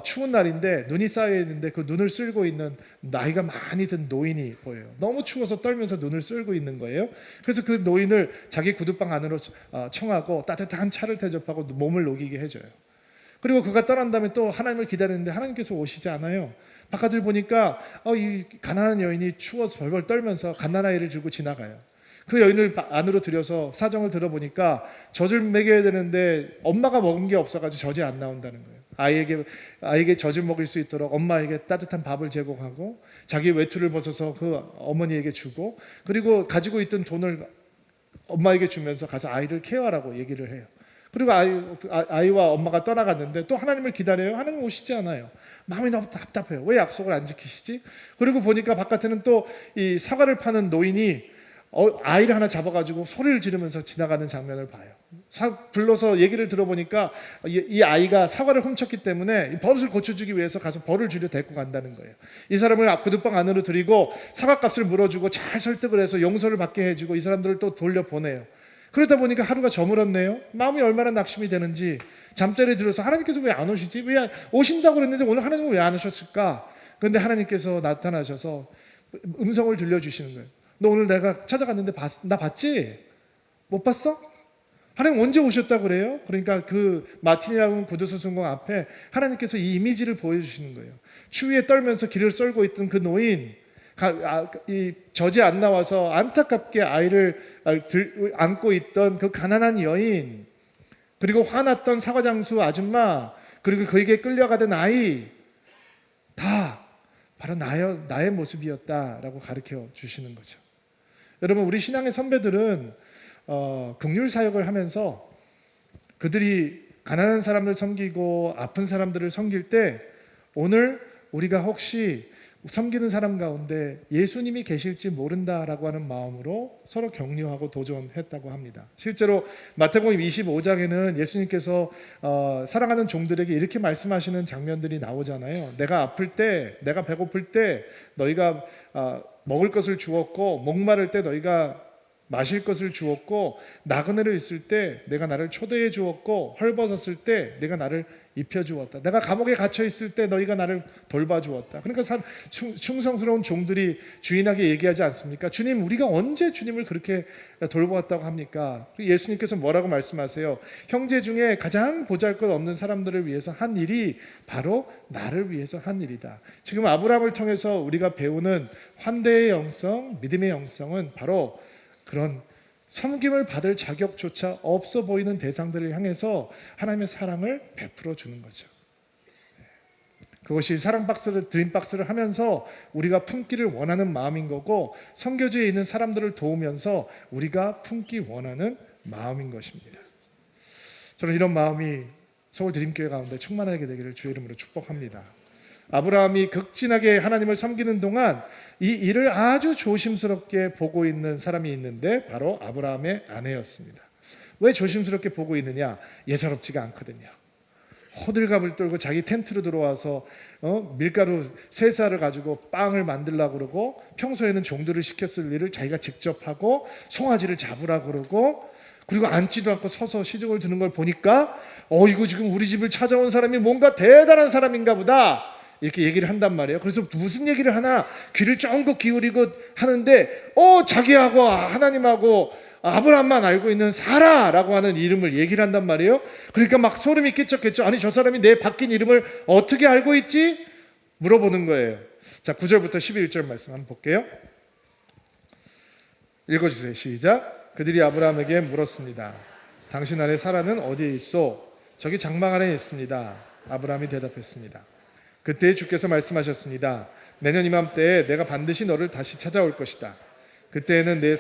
추운 날인데 눈이 쌓여 있는데 그 눈을 쓸고 있는 나이가 많이 든 노인이 보여요. 너무 추워서 떨면서 눈을 쓸고 있는 거예요. 그래서 그 노인을 자기 구두방 안으로 청하고 따뜻한 차를 대접하고 몸을 녹이게 해줘요. 그리고 그가 떠난 다음에 또 하나님을 기다리는데 하나님께서 오시지 않아요. 바깥을 보니까 이 가난한 여인이 추워서 벌벌 떨면서 갓난아이를 들고 지나가요. 그 여인을 안으로 들여서 사정을 들어보니까 젖을 먹여야 되는데 엄마가 먹은 게 없어가지고 젖이 안 나온다는 거예요. 아이에게 젖을 먹일 수 있도록 엄마에게 따뜻한 밥을 제공하고 자기 외투를 벗어서 그 어머니에게 주고 그리고 가지고 있던 돈을 엄마에게 주면서 가서 아이를 케어하라고 얘기를 해요. 그리고 아이와 엄마가 떠나갔는데 또 하나님을 기다려요. 하나님 오시지 않아요. 마음이 너무 답답해요. 왜 약속을 안 지키시지? 그리고 보니까 바깥에는 또 이 사과를 파는 노인이 아이를 하나 잡아가지고 소리를 지르면서 지나가는 장면을 봐요. 불러서 얘기를 들어보니까 이 아이가 사과를 훔쳤기 때문에 버릇을 고쳐주기 위해서 가서 벌을 주려 데리고 간다는 거예요. 이 사람을 구두방 안으로 들이고 사과값을 물어주고 잘 설득을 해서 용서를 받게 해주고 이 사람들을 또 돌려보내요. 그러다 보니까 하루가 저물었네요. 마음이 얼마나 낙심이 되는지 잠자리에 들어서 하나님께서 왜 안 오시지? 왜 오신다고 그랬는데 오늘 하나님은 왜 안 오셨을까? 그런데 하나님께서 나타나셔서 음성을 들려주시는 거예요. 너 오늘 내가 찾아갔는데 나 봤지? 못 봤어? 하나님 언제 오셨다고 그래요? 그러니까 그 마틴이라는 구두수송공 앞에 하나님께서 이 이미지를 보여주시는 거예요. 추위에 떨면서 길을 썰고 있던 그 노인, 이 젖이 안 나와서 안타깝게 아이를 안고 있던 그 가난한 여인, 그리고 화났던 사과장수 아줌마, 그리고 그에게 끌려가던 아이, 다 바로 나의 모습이었다라고 가르쳐 주시는 거죠. 여러분, 우리 신앙의 선배들은 긍휼 사역을 하면서 그들이 가난한 사람을 섬기고 아픈 사람들을 섬길 때 오늘 우리가 혹시 섬기는 사람 가운데 예수님이 계실지 모른다라고 하는 마음으로 서로 격려하고 도전했다고 합니다. 실제로 마태복음 25장에는 예수님께서 사랑하는 종들에게 이렇게 말씀하시는 장면들이 나오잖아요. 내가 아플 때, 내가 배고플 때 너희가 먹을 것을 주었고, 목마를 때 너희가 마실 것을 주었고, 나그네로 있을 때 내가 나를 초대해 주었고, 헐벗었을 때 내가 나를 입혀 주었다. 내가 감옥에 갇혀 있을 때 너희가 나를 돌봐 주었다. 그러니까 충성스러운 종들이 주인에게 얘기하지 않습니까? 주님, 우리가 언제 주님을 그렇게 돌보았다고 합니까? 예수님께서 뭐라고 말씀하세요? 형제 중에 가장 보잘것없는 사람들을 위해서 한 일이 바로 나를 위해서 한 일이다. 지금 아브라함을 통해서 우리가 배우는 환대의 영성, 믿음의 영성은 바로 그런 섬김을 받을 자격조차 없어 보이는 대상들을 향해서 하나님의 사랑을 베풀어 주는 거죠. 그것이 사랑박스를, 드림박스를 하면서 우리가 품기를 원하는 마음인 거고, 선교지에 있는 사람들을 도우면서 우리가 품기 원하는 마음인 것입니다. 저는 이런 마음이 서울 드림교회 가운데 충만하게 되기를 주의 이름으로 축복합니다. 아브라함이 극진하게 하나님을 섬기는 동안 이 일을 아주 조심스럽게 보고 있는 사람이 있는데 바로 아브라함의 아내였습니다. 왜 조심스럽게 보고 있느냐? 예사롭지가 않거든요. 호들갑을 떨고 자기 텐트로 들어와서 밀가루 3쌀을 가지고 빵을 만들려고 그러고, 평소에는 종들을 시켰을 일을 자기가 직접 하고 송아지를 잡으라고 그러고, 그리고 앉지도 않고 서서 시중을 드는 걸 보니까 이거 지금 우리 집을 찾아온 사람이 뭔가 대단한 사람인가 보다, 이렇게 얘기를 한단 말이에요. 그래서 무슨 얘기를 하나 귀를 쫑긋 기울이고 하는데 자기하고 하나님하고 아브라함만 알고 있는 사라라고 하는 이름을 얘기를 한단 말이에요. 그러니까 막 소름이 끼쳤겠죠. 아니, 저 사람이 내 바뀐 이름을 어떻게 알고 있지? 물어보는 거예요. 자, 9절부터 11절 말씀 한번 볼게요. 읽어주세요. 시작. 그들이 아브라함에게 물었습니다. 당신 아내 사라는 어디에 있소? 저기 장막 안에 있습니다. 아브라함이 대답했습니다. 그때 주께서 말씀하셨습니다. 내년 이맘때에 내가 반드시 너를 다시 찾아올 것이다. 그때에는 내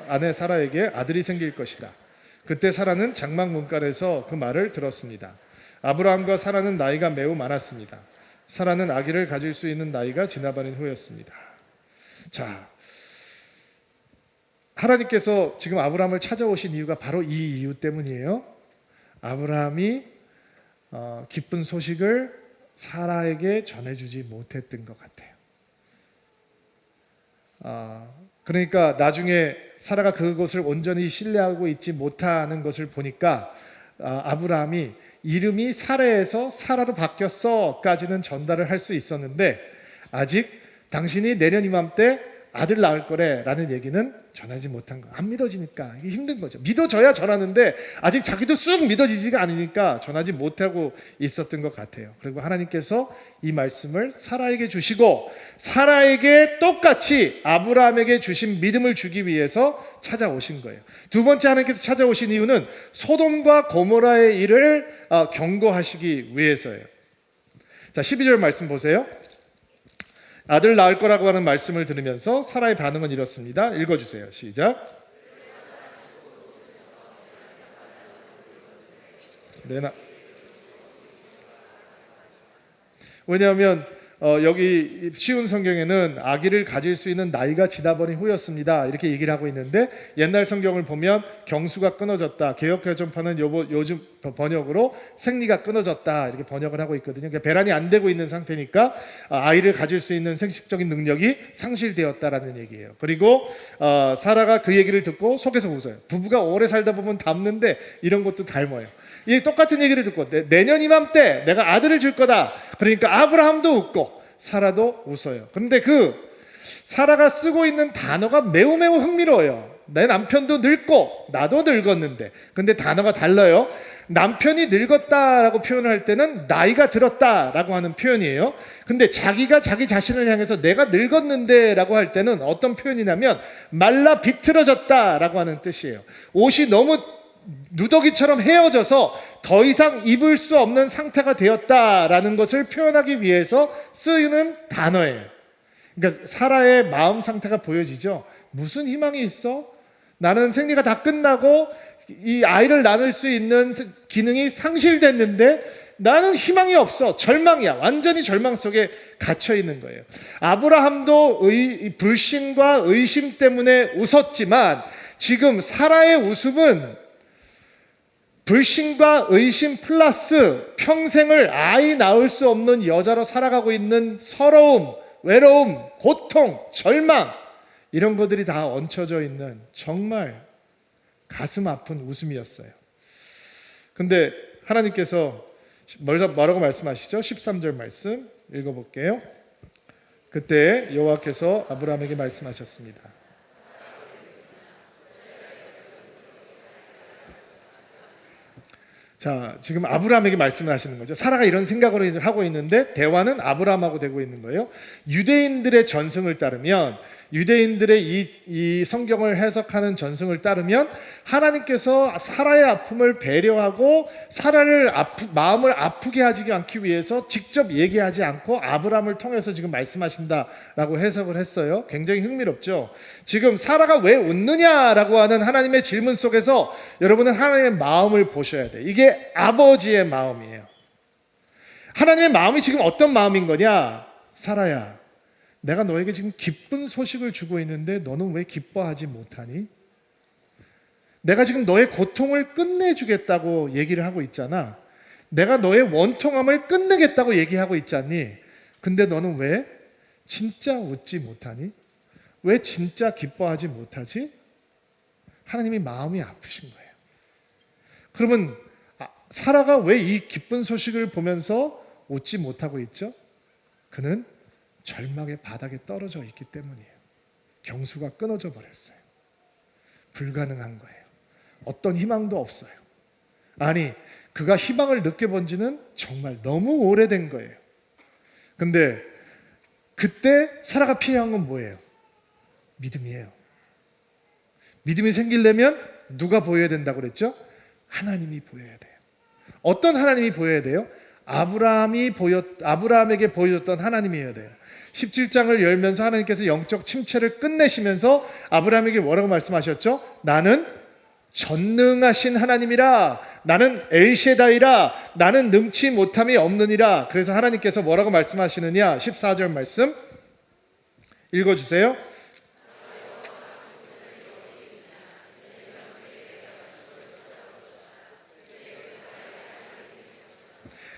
아내 사라에게 아들이 생길 것이다. 그때 사라는 장막 문간에서 그 말을 들었습니다. 아브라함과 사라는 나이가 매우 많았습니다. 사라는 아기를 가질 수 있는 나이가 지나버린 후였습니다. 자, 하나님께서 지금 아브라함을 찾아오신 이유가 바로 이 이유 때문이에요. 아브라함이 기쁜 소식을 사라에게 전해주지 못했던 것 같아요. 그러니까 나중에 사라가 그것을 온전히 신뢰하고 있지 못하는 것을 보니까 아브라함이 이름이 사레에서 사라로 바뀌었어까지는 전달을 할 수 있었는데 아직 당신이 내년 이맘때 아들 낳을 거래라는 얘기는 전하지 못한 거. 안 믿어지니까 이게 힘든 거죠. 믿어져야 전하는데 아직 자기도 쑥 믿어지지가 않으니까 전하지 못하고 있었던 것 같아요. 그리고 하나님께서 이 말씀을 사라에게 주시고 사라에게 똑같이 아브라함에게 주신 믿음을 주기 위해서 찾아오신 거예요. 두 번째 하나님께서 찾아오신 이유는 소돔과 고모라의 일을 경고하시기 위해서예요. 자, 12절 말씀 보세요. 아들 낳을 거라고 하는 말씀을 들으면서 사라의 반응은 이렇습니다. 읽어주세요. 시작. 왜냐하면 여기 쉬운 성경에는 아기를 가질 수 있는 나이가 지나버린 후였습니다. 이렇게 얘기를 하고 있는데 옛날 성경을 보면 경수가 끊어졌다. 개역개정판은 요즘 번역으로 생리가 끊어졌다. 이렇게 번역을 하고 있거든요. 그러니까 배란이 안 되고 있는 상태니까 아이를 가질 수 있는 생식적인 능력이 상실되었다라는 얘기예요. 그리고 사라가 그 얘기를 듣고 속에서 웃어요. 부부가 오래 살다 보면 닮는데 이런 것도 닮아요. 이 똑같은 얘기를 듣고 내년 이맘때 내가 아들을 줄 거다. 그러니까 아브라함도 웃고 사라도 웃어요. 그런데 그 사라가 쓰고 있는 단어가 매우 흥미로워요. 내 남편도 늙고 나도 늙었는데 근데 단어가 달라요. 남편이 늙었다라고 표현을 할 때는 나이가 들었다라고 하는 표현이에요. 근데 자기가 자기 자신을 향해서 내가 늙었는데 라고 할 때는 어떤 표현이냐면 말라 비틀어졌다라고 하는 뜻이에요. 옷이 너무 누더기처럼 헤어져서 더 이상 입을 수 없는 상태가 되었다라는 것을 표현하기 위해서 쓰이는 단어예요. 그러니까 사라의 마음 상태가 보여지죠. 무슨 희망이 있어? 나는 생리가 다 끝나고 이 아이를 낳을 수 있는 기능이 상실됐는데 나는 희망이 없어. 절망이야. 완전히 절망 속에 갇혀 있는 거예요. 아브라함도 불신과 의심 때문에 웃었지만 지금 사라의 웃음은 불신과 의심 플러스 평생을 아이 낳을 수 없는 여자로 살아가고 있는 서러움, 외로움, 고통, 절망 이런 것들이 다 얹혀져 있는 정말 가슴 아픈 웃음이었어요. 근데 하나님께서 뭐라고 말씀하시죠? 13절 말씀 읽어볼게요. 그때 여호와께서 아브라함에게 말씀하셨습니다. 자, 지금 아브라함에게 말씀을 하시는 거죠. 사라가 이런 생각을 하고 있는데 대화는 아브라함하고 되고 있는 거예요. 유대인들의 전승을 따르면 유대인들의 이 성경을 해석하는 전승을 따르면 하나님께서 사라의 아픔을 배려하고 사라를 마음을 아프게 하지 않기 위해서 직접 얘기하지 않고 아브라함을 통해서 지금 말씀하신다라고 해석을 했어요. 굉장히 흥미롭죠. 지금 사라가 왜 웃느냐라고 하는 하나님의 질문 속에서 여러분은 하나님의 마음을 보셔야 돼요. 이게 아버지의 마음이에요. 하나님의 마음이 지금 어떤 마음인 거냐? 사라야, 내가 너에게 지금 기쁜 소식을 주고 있는데 너는 왜 기뻐하지 못하니? 내가 지금 너의 고통을 끝내주겠다고 얘기를 하고 있잖아. 내가 너의 원통함을 끝내겠다고 얘기하고 있잖니. 근데 너는 왜 진짜 웃지 못하니? 왜 진짜 기뻐하지 못하지? 하나님이 마음이 아프신 거예요. 그러면 사라가 왜 이 기쁜 소식을 보면서 웃지 못하고 있죠? 그는 절망의 바닥에 떨어져 있기 때문이에요. 경수가 끊어져 버렸어요. 불가능한 거예요. 어떤 희망도 없어요. 아니, 그가 희망을 느껴본 지는 정말 너무 오래된 거예요. 근데 그때 사라가 필요한 건 뭐예요? 믿음이에요. 믿음이 생기려면 누가 보여야 된다고 그랬죠? 하나님이 보여야 돼요. 어떤 하나님이 보여야 돼요? 아브라함에게 보여줬던 하나님이어야 돼요. 17장을 열면서 하나님께서 영적 침체를 끝내시면서 아브라함에게 뭐라고 말씀하셨죠? 나는 전능하신 하나님이라, 나는 엘셰다이라, 나는 능치 못함이 없느니라. 그래서 하나님께서 뭐라고 말씀하시느냐? 14절 말씀 읽어주세요.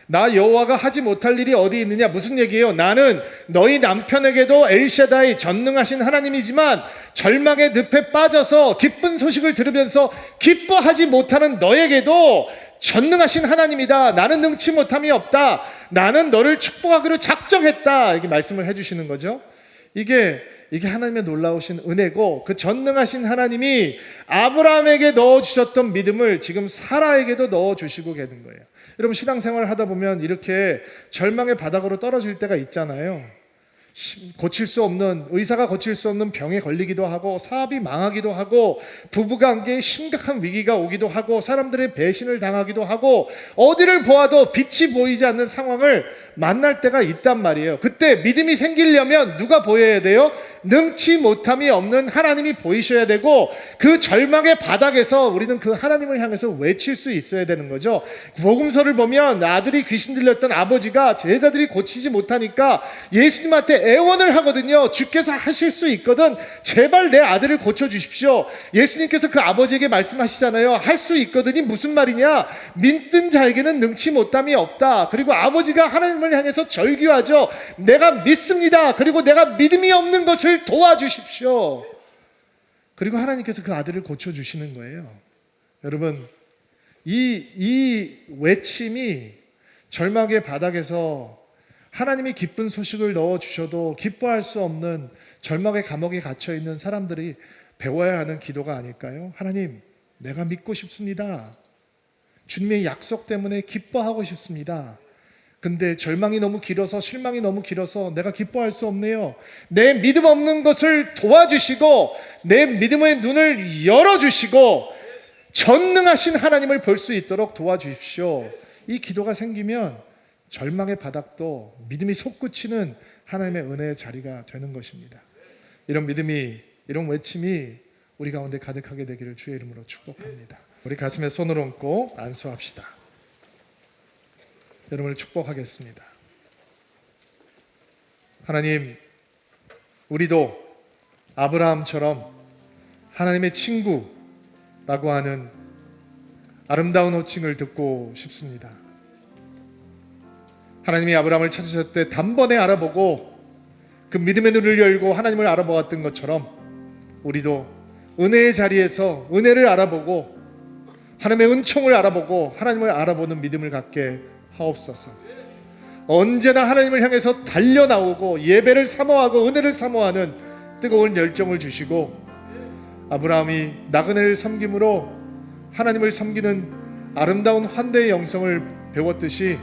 나 여호와가 하지 못할 일이 어디 있느냐? 무슨 얘기예요? 나는 너희 남편에게도 엘샤다이 전능하신 하나님이지만 절망의 늪에 빠져서 기쁜 소식을 들으면서 기뻐하지 못하는 너에게도 전능하신 하나님이다. 나는 능치 못함이 없다. 나는 너를 축복하기로 작정했다. 이렇게 말씀을 해주시는 거죠. 이게 하나님의 놀라우신 은혜고, 그 전능하신 하나님이 아브라함에게 넣어주셨던 믿음을 지금 사라에게도 넣어주시고 계는 거예요. 여러분, 신앙생활을 하다 보면 이렇게 절망의 바닥으로 떨어질 때가 있잖아요. 의사가 고칠 수 없는 병에 걸리기도 하고, 사업이 망하기도 하고, 부부관계에 심각한 위기가 오기도 하고, 사람들의 배신을 당하기도 하고, 어디를 보아도 빛이 보이지 않는 상황을 만날 때가 있단 말이에요. 그때 믿음이 생기려면 누가 보여야 돼요? 능치 못함이 없는 하나님이 보이셔야 되고, 그 절망의 바닥에서 우리는 그 하나님을 향해서 외칠 수 있어야 되는 거죠. 복음서를 보면 아들이 귀신 들렸던 아버지가 제자들이 고치지 못하니까 예수님한테 애원을 하거든요. 주께서 하실 수 있거든, 제발 내 아들을 고쳐주십시오. 예수님께서 그 아버지에게 말씀하시잖아요. 할 수 있거든이 무슨 말이냐? 믿는 자에게는 능치 못함이 없다. 그리고 아버지가 하나님을 향해서 절규하죠. 내가 믿습니다. 그리고 내가 믿음이 없는 것을 도와주십시오. 그리고 하나님께서 그 아들을 고쳐주시는 거예요. 여러분, 이 외침이 절망의 바닥에서 하나님이 기쁜 소식을 넣어주셔도 기뻐할 수 없는 절망의 감옥에 갇혀있는 사람들이 배워야 하는 기도가 아닐까요? 하나님, 내가 믿고 싶습니다. 주님의 약속 때문에 기뻐하고 싶습니다. 근데 절망이 너무 길어서, 실망이 너무 길어서 내가 기뻐할 수 없네요. 내 믿음 없는 것을 도와주시고, 내 믿음의 눈을 열어주시고, 전능하신 하나님을 볼 수 있도록 도와주십시오. 이 기도가 생기면 절망의 바닥도 믿음이 솟구치는 하나님의 은혜의 자리가 되는 것입니다. 이런 믿음이, 이런 외침이 우리 가운데 가득하게 되기를 주의 이름으로 축복합니다. 우리 가슴에 손을 얹고 안수합시다. 여러분을 축복하겠습니다. 하나님, 우리도 아브라함처럼 하나님의 친구라고 하는 아름다운 호칭을 듣고 싶습니다. 하나님이 아브라함을 찾으셨을 때 단번에 알아보고 그 믿음의 눈을 열고 하나님을 알아보았던 것처럼, 우리도 은혜의 자리에서 은혜를 알아보고 하나님의 은총을 알아보고 하나님을 알아보는 믿음을 갖게 하옵소서. 언제나 하나님을 향해서 달려나오고 예배를 사모하고 은혜를 사모하는 뜨거운 열정을 주시고, 아브라함이 나그네를 섬김으로 하나님을 섬기는 아름다운 환대의 영성을 배웠듯이,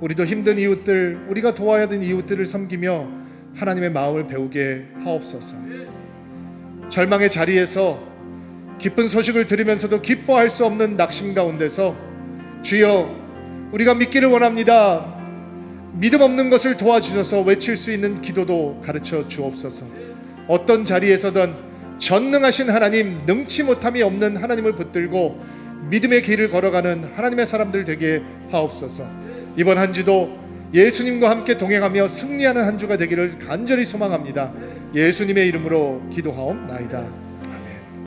우리도 힘든 이웃들, 우리가 도와야 하는 이웃들을 섬기며 하나님의 마음을 배우게 하옵소서. 절망의 자리에서 기쁜 소식을 들으면서도 기뻐할 수 없는 낙심 가운데서, 주여, 우리가 믿기를 원합니다. 믿음 없는 것을 도와주셔서 외칠 수 있는 기도도 가르쳐 주옵소서. 어떤 자리에서든 전능하신 하나님, 능치 못함이 없는 하나님을 붙들고 믿음의 길을 걸어가는 하나님의 사람들 되게 하옵소서. 이번 한 주도 예수님과 함께 동행하며 승리하는 한 주가 되기를 간절히 소망합니다. 예수님의 이름으로 기도하옵나이다.